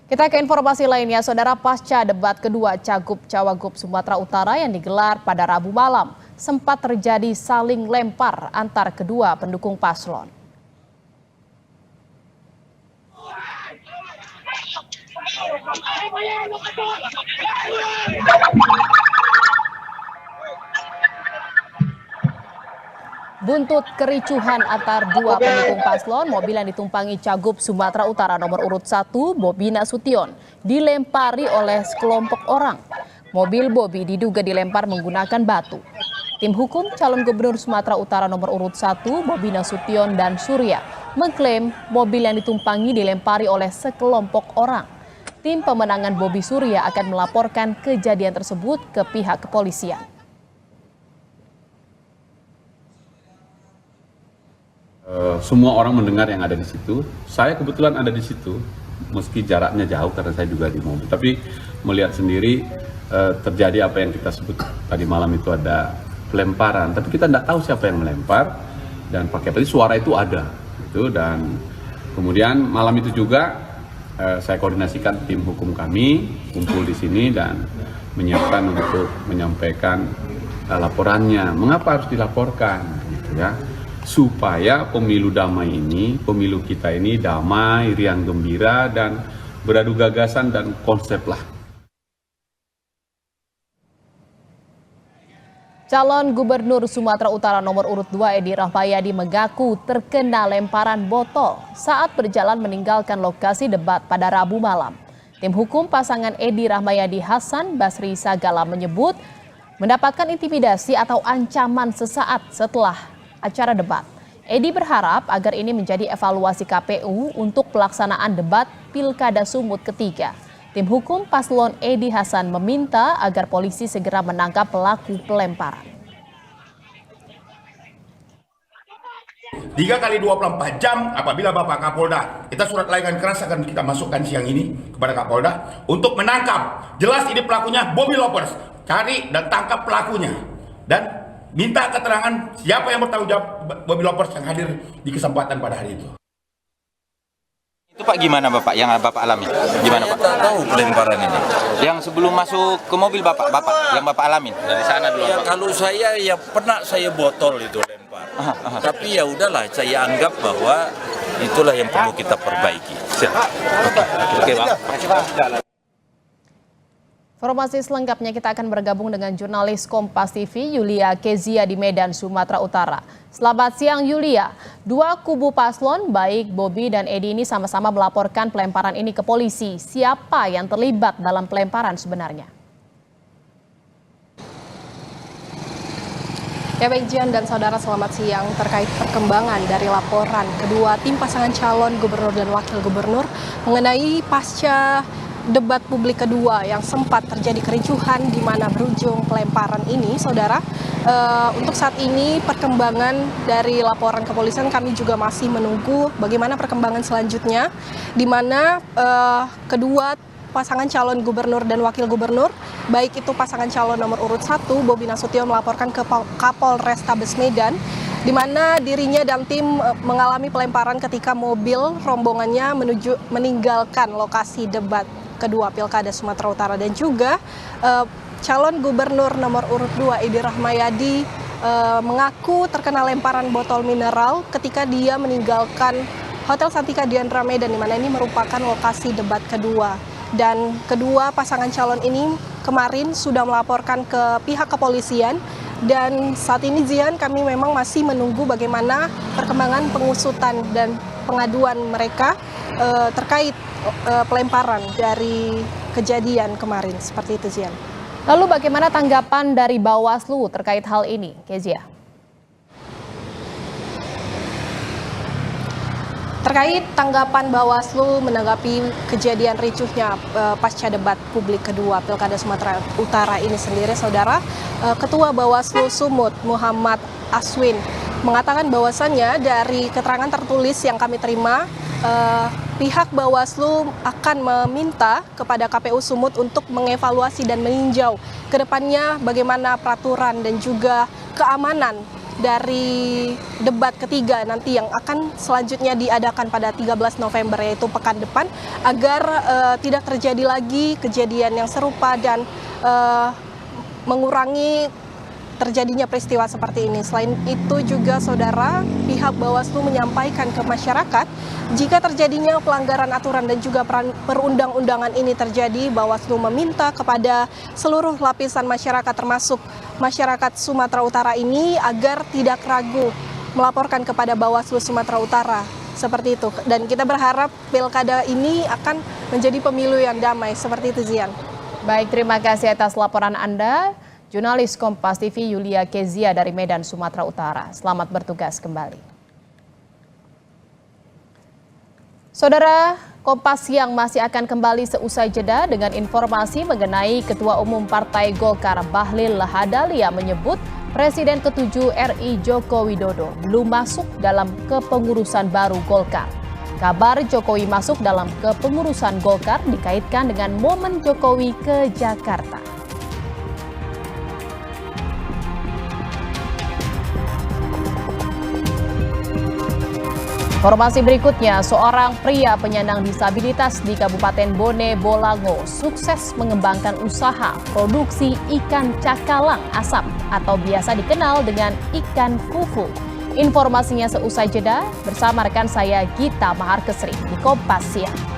Kita ke informasi lainnya, Saudara, pasca debat kedua Cagup-Cawagup Sumatera Utara yang digelar pada Rabu malam, sempat terjadi saling lempar antar kedua pendukung paslon. Buntut kericuhan antar dua pendukung paslon, mobil yang ditumpangi Cagup Sumatera Utara nomor urut 1 Bobi Nasution dilempari oleh sekelompok orang. Mobil Bobi diduga dilempar menggunakan batu. Tim hukum calon gubernur Sumatera Utara nomor urut 1 Bobi Nasution dan Surya mengklaim mobil yang ditumpangi dilempari oleh sekelompok orang. Tim pemenangan Bobi Surya akan melaporkan kejadian tersebut ke pihak kepolisian. Semua orang mendengar yang ada di situ. Saya kebetulan ada di situ, meski jaraknya jauh karena saya juga di mobil. Tapi melihat sendiri terjadi apa yang kita sebut tadi malam itu ada pelemparan. Tapi kita tidak tahu siapa yang melempar dan pakai apa. Suara itu ada, gitu. Dan kemudian malam itu juga saya koordinasikan tim hukum kami kumpul di sini dan menyiapkan untuk menyampaikan laporannya. Mengapa harus dilaporkan, gitu ya? Supaya pemilu damai ini, pemilu kita ini damai, riang gembira, dan beradu gagasan dan konsep lah. Calon Gubernur Sumatera Utara nomor urut 2 Edi Rahmayadi mengaku terkena lemparan botol saat berjalan meninggalkan lokasi debat pada Rabu malam. Tim hukum pasangan Edi Rahmayadi Hasan Basri Sagala menyebut mendapatkan intimidasi atau ancaman sesaat setelah acara debat. Edi berharap agar ini menjadi evaluasi KPU untuk pelaksanaan debat Pilkada Sumut ketiga. Tim hukum paslon Edi Hasan meminta agar polisi segera menangkap pelaku pelemparan. 3 kali 24 jam apabila Bapak Kapolda, kita surat layangan keras akan kita masukkan siang ini kepada Kapolda untuk menangkap. Jelas ini pelakunya Bobby Lopers. Cari dan tangkap pelakunya. Dan minta keterangan siapa yang bertanggung jawab Bobby Lopers yang hadir di kesempatan pada hari itu. Itu Pak gimana Bapak yang Bapak alami? Gimana Pak? Saya tahu pelemparan ini. Yang sebelum masuk ke mobil Bapak yang Bapak alamin dari sana dulu. Ya, kalau saya ya pernah saya botol itu lempar. Tapi ya udahlah, saya anggap bahwa itulah yang perlu kita perbaiki. Oke Pak. Informasi selengkapnya kita akan bergabung dengan jurnalis Kompas TV Yulia Kezia di Medan, Sumatera Utara. Selamat siang Yulia. Dua kubu paslon baik Bobi dan Edi ini sama-sama melaporkan pelemparan ini ke polisi. Siapa yang terlibat dalam pelemparan sebenarnya? Ya baik Jian dan saudara, selamat siang. Terkait perkembangan dari laporan kedua tim pasangan calon gubernur dan wakil gubernur mengenai pasca debat publik kedua yang sempat terjadi kericuhan di mana berujung pelemparan ini, saudara. Untuk saat ini perkembangan dari laporan kepolisian kami juga masih menunggu bagaimana perkembangan selanjutnya, di mana kedua pasangan calon gubernur dan wakil gubernur, baik itu pasangan calon nomor urut 1 Bobi Nasution melaporkan ke Kapolrestabes Medan, di mana dirinya dan tim mengalami pelemparan ketika mobil rombongannya meninggalkan lokasi debat kedua Pilkada Sumatera Utara, dan juga calon gubernur nomor urut 2 Edi Rahmayadi mengaku terkena lemparan botol mineral ketika dia meninggalkan Hotel Santika Diandra Medan, di mana ini merupakan lokasi debat kedua. Dan kedua pasangan calon ini kemarin sudah melaporkan ke pihak kepolisian, dan saat ini Zian, kami memang masih menunggu bagaimana perkembangan pengusutan dan pengaduan mereka terkait pelemparan dari kejadian kemarin. Seperti itu Zian. Lalu bagaimana tanggapan dari Bawaslu terkait hal ini, Kezia? Terkait tanggapan Bawaslu menanggapi kejadian ricuhnya pasca debat publik kedua Pilkada Sumatera Utara ini sendiri, saudara, Ketua Bawaslu Sumut Muhammad Aswin mengatakan bahwasannya dari keterangan tertulis yang kami terima, pihak Bawaslu akan meminta kepada KPU Sumut untuk mengevaluasi dan meninjau ke depannya bagaimana peraturan dan juga keamanan dari debat ketiga nanti yang akan selanjutnya diadakan pada 13 November yaitu pekan depan agar tidak terjadi lagi kejadian yang serupa dan mengurangi terjadinya peristiwa seperti ini. Selain itu juga saudara, pihak Bawaslu menyampaikan ke masyarakat jika terjadinya pelanggaran aturan dan juga perundang-undangan ini terjadi, Bawaslu meminta kepada seluruh lapisan masyarakat termasuk masyarakat Sumatera Utara ini agar tidak ragu melaporkan kepada Bawaslu Sumatera Utara. Seperti itu. Dan kita berharap pilkada ini akan menjadi pemilu yang damai. Seperti itu, Zian. Baik, terima kasih atas laporan Anda. Jurnalis Kompas TV Yulia Kezia dari Medan, Sumatera Utara. Selamat bertugas kembali. Saudara, Kompas Siang masih akan kembali seusai jeda dengan informasi mengenai Ketua Umum Partai Golkar Bahlil Lahadalia menyebut Presiden ke-7 RI Joko Widodo belum masuk dalam kepengurusan baru Golkar. Kabar Jokowi masuk dalam kepengurusan Golkar dikaitkan dengan momen Jokowi ke Jakarta. Informasi berikutnya, seorang pria penyandang disabilitas di Kabupaten Bone Bolango sukses mengembangkan usaha produksi ikan cakalang asap atau biasa dikenal dengan ikan fufu. Informasinya seusai jeda bersama rekan saya Gita Maharkesri di Kompas Siang.